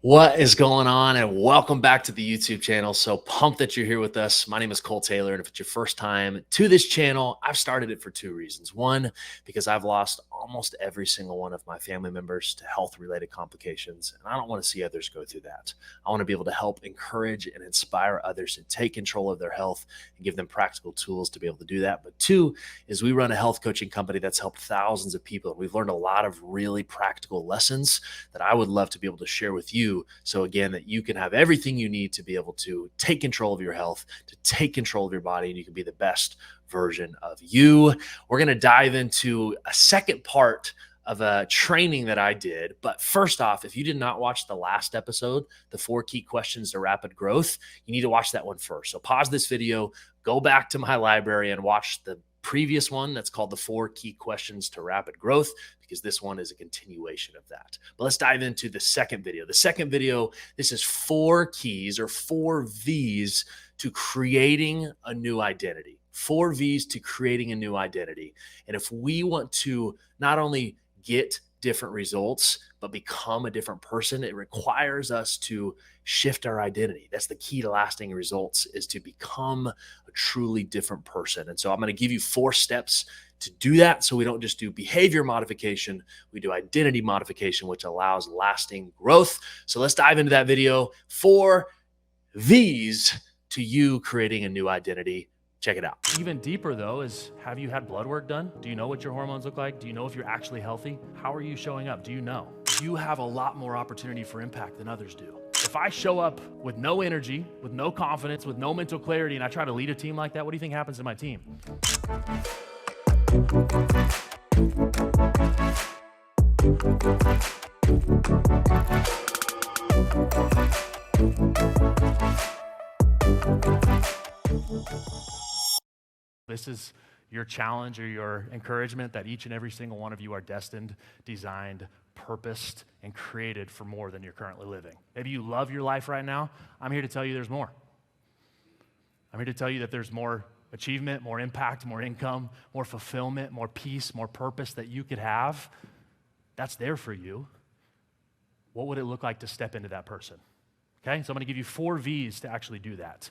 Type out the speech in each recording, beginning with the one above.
What is going on? And welcome back to the YouTube channel. So pumped that you're here with us. My name is Cole Taylor. And if it's your first time to this channel, I've started it for two reasons. One, because I've lost almost every single one of my family members to health related complications. And I don't want to see others go through that. I want to be able to help encourage and inspire others to take control of their health and give them practical tools to be able to do that. But two, is we run a health coaching company that's helped thousands of people. And we've learned a lot of really practical lessons that I would love to be able to share with you. So again, that you can have everything you need to be able to take control of your health, to take control of your body, and you can be the best version of you. We're going to dive into a second part of a training that I did. But first off, if you did not watch the last episode, the 4 key questions to rapid growth, you need to watch that one first. So pause this video, go back to my library and watch the previous one that's called the 4 key questions to rapid growth, because this one is a continuation of that. But let's dive into the second video. The second video, this is 4 keys or 4V's to creating a new identity. 4 V's to creating a new identity. And if we want to not only get different results, but become a different person, it requires us to shift our identity. That's the key to lasting results, is to become a truly different person. And so I'm going to give you 4 steps to do that. So we don't just do behavior modification, we do identity modification, which allows lasting growth. So let's dive into that video. 4 V's to you creating a new identity. Check it out. Even deeper though is, have you had blood work done? Do you know what your hormones look like? Do you know if you're actually healthy? How are you showing up? Do you know? You have a lot more opportunity for impact than others do. If I show up with no energy, with no confidence, with no mental clarity, and I try to lead a team like that, what do you think happens to my team? This is your challenge or your encouragement that each and every single one of you are destined, designed, purposed, and created for more than you're currently living. Maybe you love your life right now. I'm here to tell you there's more. I'm here to tell you that there's more achievement, more impact, more income, more fulfillment, more peace, more purpose that you could have. That's there for you. What would it look like to step into that person? Okay, so I'm going to give you 4 V's to actually do that.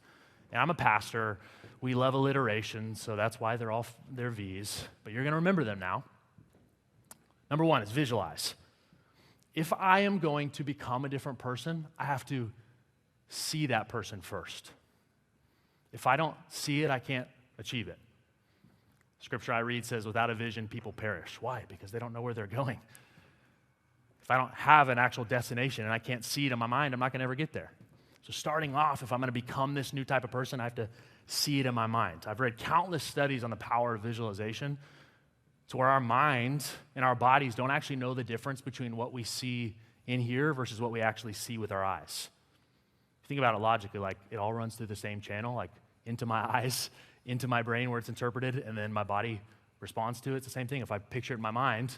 And I'm a pastor. We love alliteration, so that's why they're V's. But you're going to remember them now. Number 1 is visualize. If I am going to become a different person, I have to see that person first. If I don't see it, I can't achieve it. Scripture I read says, without a vision, people perish. Why? Because they don't know where they're going. If I don't have an actual destination and I can't see it in my mind, I'm not going to ever get there. So starting off, if I'm going to become this new type of person, I have to see it in my mind. I've read countless studies on the power of visualization to where our minds and our bodies don't actually know the difference between what we see in here versus what we actually see with our eyes. If you think about it logically, like it all runs through the same channel, like into my eyes, into my brain where it's interpreted, and then my body responds to it. It's the same thing. If I picture it in my mind,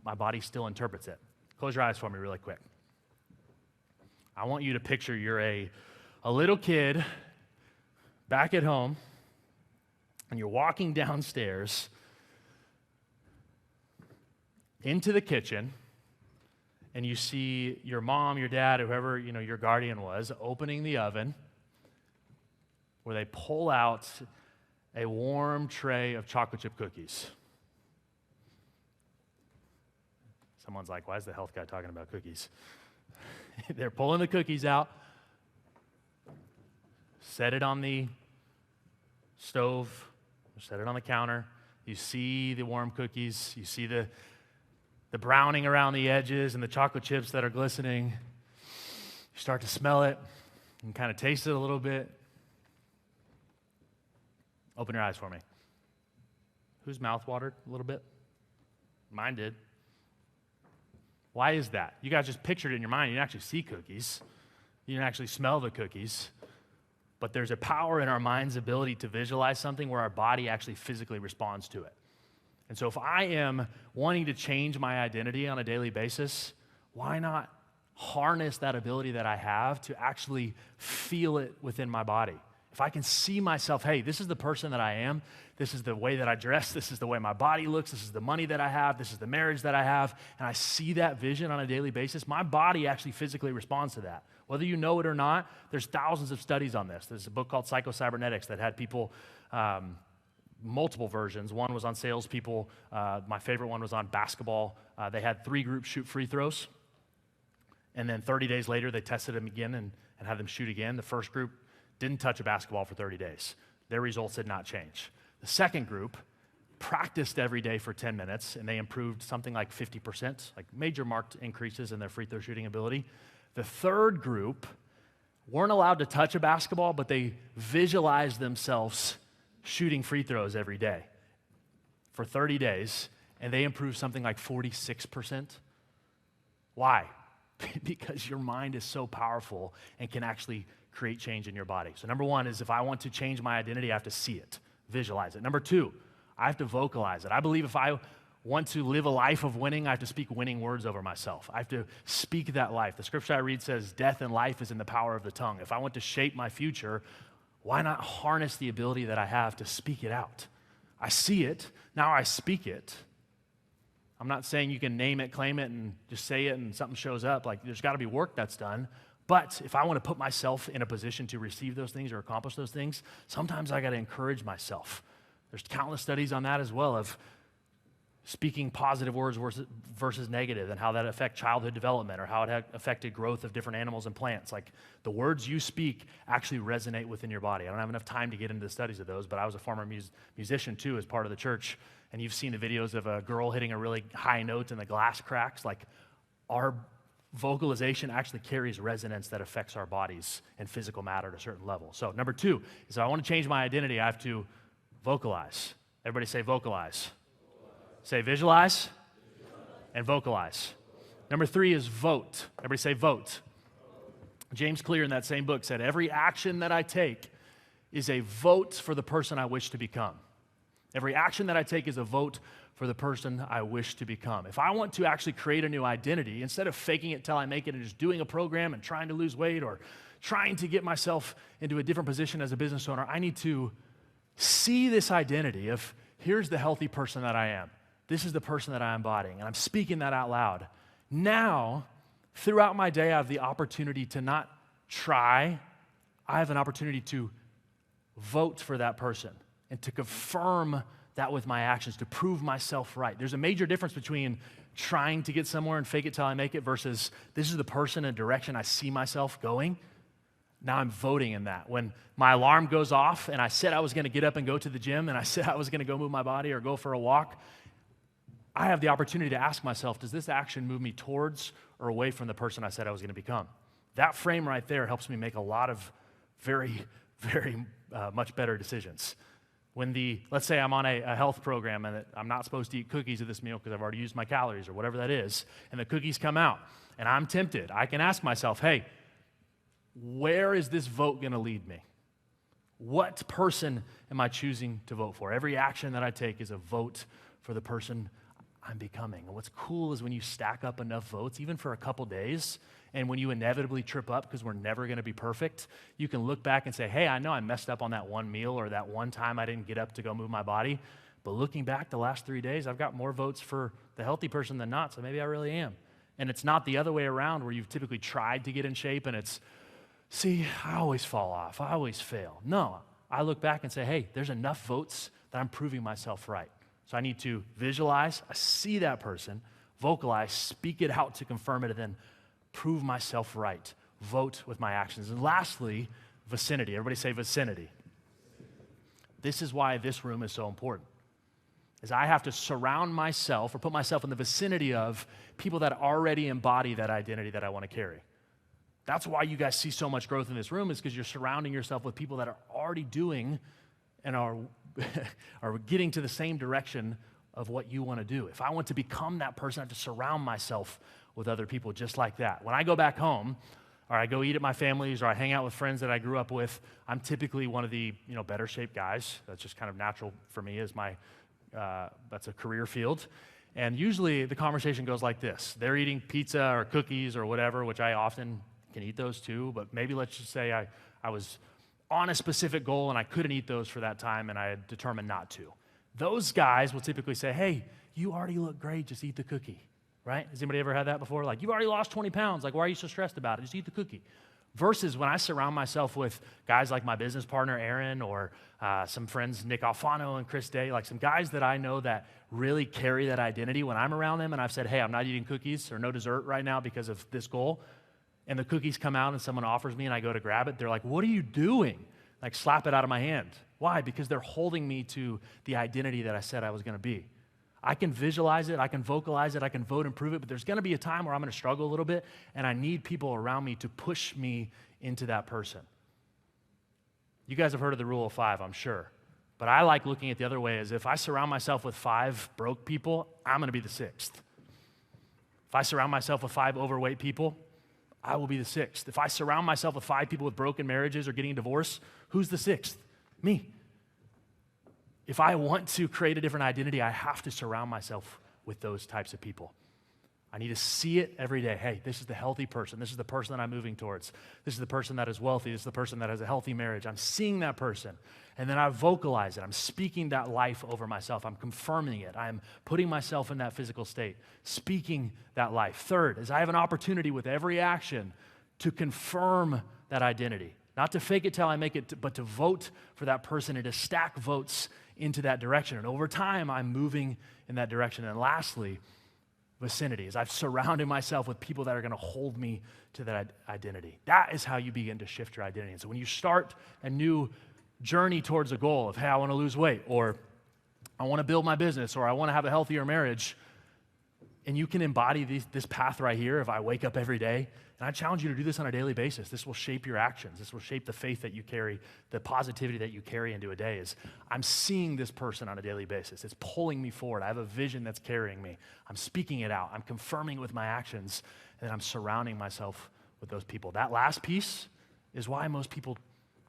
my body still interprets it. Close your eyes for me really quick. I want you to picture you're a little kid back at home, and you're walking downstairs into the kitchen, and you see your mom, your dad, whoever your guardian was, opening the oven where they pull out a warm tray of chocolate chip cookies. Someone's like, why is the health guy talking about cookies? They're pulling the cookies out, set it on the stove, set it on the counter. You see the warm cookies. You see the browning around the edges and the chocolate chips that are glistening. You start to smell it and kind of taste it a little bit. Open your eyes for me. Whose mouth watered a little bit? Mine did. Why is that? You guys just pictured it in your mind. You didn't actually see cookies. You didn't actually smell the cookies. But there's a power in our mind's ability to visualize something where our body actually physically responds to it. And so if I am wanting to change my identity on a daily basis, why not harness that ability that I have to actually feel it within my body if I can see myself, hey, this is the person that I am, this is the way that I dress, this is the way my body looks, this is the money that I have, this is the marriage that I have, and I see that vision on a daily basis, my body actually physically responds to that. Whether you know it or not, there's thousands of studies on this. There's a book called Psycho-Cybernetics that had people, multiple versions. One was on salespeople. My favorite one was on basketball. They had 3 groups shoot free throws, and then 30 days later, they tested them again and had them shoot again. The first group didn't touch a basketball for 30 days. Their results did not change. The second group practiced every day for 10 minutes, and they improved something like 50%, like major marked increases in their free throw shooting ability. The third group weren't allowed to touch a basketball, but they visualized themselves shooting free throws every day for 30 days, and they improved something like 46%. Why? Because your mind is so powerful and can actually create change in your body. So number one is if I want to change my identity, I have to see it, visualize it. Number two, I have to vocalize it. I believe if I want to live a life of winning, I have to speak winning words over myself. I have to speak that life. The scripture I read says, death and life is in the power of the tongue. If I want to shape my future, why not harness the ability that I have to speak it out? I see it, now I speak it. I'm not saying you can name it, claim it, and just say it and something shows up. Like, there's got to be work that's done. But if I want to put myself in a position to receive those things or accomplish those things, sometimes I got to encourage myself. There's countless studies on that as well of speaking positive words versus negative and how that affect childhood development or how it had affected growth of different animals and plants. Like, the words you speak actually resonate within your body. I don't have enough time to get into the studies of those, but I was a former musician too as part of the church, and you've seen the videos of a girl hitting a really high note and the glass cracks. Like, our vocalization actually carries resonance that affects our bodies and physical matter at a certain level. So number two is if I want to change my identity, I have to vocalize. Everybody say vocalize. Say visualize and vocalize. Number three is vote. Everybody say vote. James Clear in that same book said, every action that I take is a vote for the person I wish to become. Every action that I take is a vote for the person I wish to become. If I want to actually create a new identity, instead of faking it till I make it and just doing a program and trying to lose weight or trying to get myself into a different position as a business owner, I need to see this identity of here's the healthy person that I am. This is the person that I am embodying, and I'm speaking that out loud. Now, throughout my day, I have the opportunity to not try. I have an opportunity to vote for that person and to confirm that with my actions, to prove myself right. There's a major difference between trying to get somewhere and fake it till I make it versus this is the person and direction I see myself going. Now I'm voting in that. When my alarm goes off and I said I was going to get up and go to the gym and I said I was going to go move my body or go for a walk, I have the opportunity to ask myself, does this action move me towards or away from the person I said I was going to become? That frame right there helps me make a lot of very, very much better decisions. Let's say I'm on a health program and I'm not supposed to eat cookies at this meal because I've already used my calories or whatever that is, and the cookies come out and I'm tempted, I can ask myself, hey, where is this vote going to lead me? What person am I choosing to vote for? Every action that I take is a vote for the person I'm becoming. And what's cool is when you stack up enough votes, even for a couple days, and when you inevitably trip up because we're never going to be perfect, you can look back and say, hey, I know I messed up on that one meal or that one time I didn't get up to go move my body, but looking back the last 3 days, I've got more votes for the healthy person than not, so maybe I really am. And it's not the other way around where you've typically tried to get in shape and it's, see, I always fall off, I always fail. No, I look back and say, hey, there's enough votes that I'm proving myself right. So I need to visualize, I see that person, vocalize, speak it out to confirm it, and then prove myself right, vote with my actions. And lastly, vicinity. Everybody say vicinity. This is why this room is so important, is I have to surround myself or put myself in the vicinity of people that already embody that identity that I want to carry. That's why you guys see so much growth in this room, is because you're surrounding yourself with people that are already doing and are getting to the same direction of what you want to do. If I want to become that person, I have to surround myself with other people just like that. When I go back home, or I go eat at my family's, or I hang out with friends that I grew up with, I'm typically one of the better shaped guys. That's just kind of natural for me, as that's a career field. And usually the conversation goes like this. They're eating pizza or cookies or whatever, which I often can eat those too, but maybe let's just say I was on a specific goal and I couldn't eat those for that time and I had determined not to. Those guys will typically say, hey, you already look great, just eat the cookie, right? Has anybody ever had that before? Like, you've already lost 20 pounds, like, why are you so stressed about it? Just eat the cookie. Versus when I surround myself with guys like my business partner, Aaron, or some friends, Nick Alfano and Chris Day, like some guys that I know that really carry that identity. When I'm around them and I've said, hey, I'm not eating cookies or no dessert right now because of this goal, and the cookies come out and someone offers me and I go to grab it, they're like, what are you doing? Like, slap it out of my hand. Why? Because they're holding me to the identity that I said I was going to be. I can visualize it, I can vocalize it, I can vote and prove it, but there's going to be a time where I'm going to struggle a little bit, and I need people around me to push me into that person. You guys have heard of the rule of 5, I'm sure. But I like looking at the other way, as if I surround myself with 5 broke people, I'm going to be the 6th. If I surround myself with 5 overweight people, I will be the 6th. If I surround myself with 5 people with broken marriages or getting a divorce, who's the 6th? Me. If I want to create a different identity, I have to surround myself with those types of people. I need to see it every day. Hey, this is the healthy person. This is the person that I'm moving towards. This is the person that is wealthy. This is the person that has a healthy marriage. I'm seeing that person, and then I vocalize it. I'm speaking that life over myself. I'm confirming it. I'm putting myself in that physical state, speaking that life. Third is I have an opportunity with every action to confirm that identity. Not to fake it till I make it, but to vote for that person and to stack votes into that direction. And over time, I'm moving in that direction. And lastly, vicinity, is I've surrounded myself with people that are going to hold me to that identity. That is how you begin to shift your identity. And so when you start a new journey towards a goal of, hey, I want to lose weight, or I want to build my business, or I want to have a healthier marriage, and you can embody this path right here. If I wake up every day, and I challenge you to do this on a daily basis, this will shape your actions. This will shape the faith that you carry, the positivity that you carry into a day. Is I'm seeing this person on a daily basis. It's pulling me forward. I have a vision that's carrying me. I'm speaking it out. I'm confirming with my actions, and I'm surrounding myself with those people. That last piece is why most people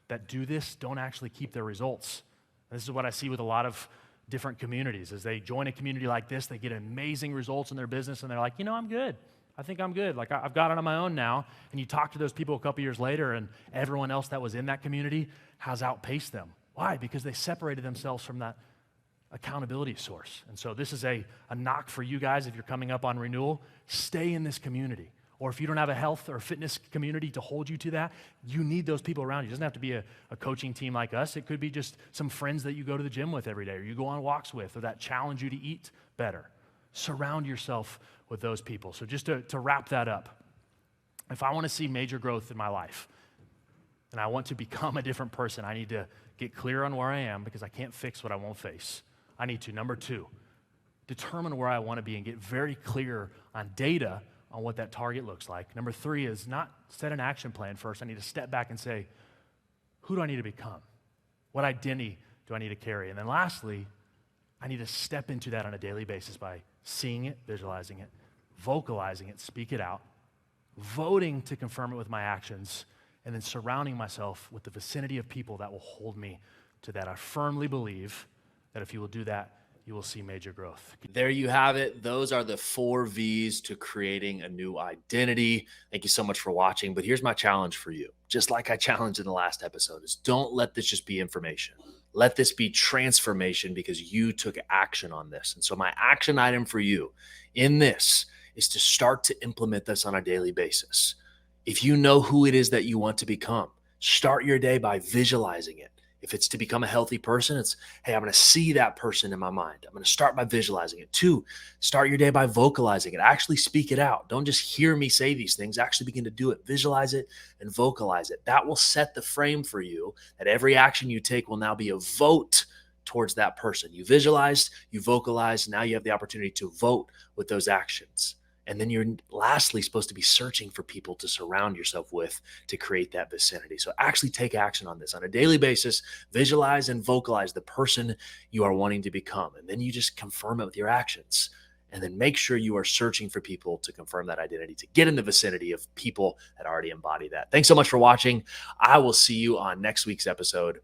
that do this don't actually keep their results. And this is what I see with a lot of different communities. As they join a community like this, they get amazing results in their business, and they're like, I'm good. I think I'm good. Like, I've got it on my own now. And you talk to those people a couple years later, and everyone else that was in that community has outpaced them. Why? Because they separated themselves from that accountability source. And so this is a knock for you guys. If you're coming up on renewal, stay in this community. Or if you don't have a health or fitness community to hold you to that, you need those people around you. It doesn't have to be a coaching team like us. It could be just some friends that you go to the gym with every day, or you go on walks with, or that challenge you to eat better. Surround yourself with those people. So just to wrap that up, if I want to see major growth in my life, and I want to become a different person, I need to get clear on where I am, because I can't fix what I won't face. I need to, number 2, determine where I want to be and get very clear on data on what that target looks like. Number 3 is not set an action plan first. I need to step back and say, who do I need to become? What identity do I need to carry? And then lastly, I need to step into that on a daily basis by seeing it, visualizing it, vocalizing it, speak it out, voting to confirm it with my actions, and then surrounding myself with the vicinity of people that will hold me to that. I firmly believe that if you will do that, you will see major growth. There you have it. Those are the 4 V's to creating a new identity. Thank you so much for watching. But here's my challenge for you. Just like I challenged in the last episode, is don't let this just be information. Let this be transformation, because you took action on this. And so my action item for you in this is to start to implement this on a daily basis. If you know who it is that you want to become, start your day by visualizing it. If it's to become a healthy person, it's, hey, I'm going to see that person in my mind. I'm going to start by visualizing it. 2, start your day by vocalizing it. Actually speak it out. Don't just hear me say these things. Actually begin to do it. Visualize it and vocalize it. That will set the frame for you that every action you take will now be a vote towards that person. You visualized, you vocalized, now you have the opportunity to vote with those actions. And then you're lastly supposed to be searching for people to surround yourself with to create that vicinity. So actually take action on this on a daily basis. Visualize and vocalize the person you are wanting to become. And then you just confirm it with your actions. And then make sure you are searching for people to confirm that identity, to get in the vicinity of people that already embody that. Thanks so much for watching. I will see you on next week's episode.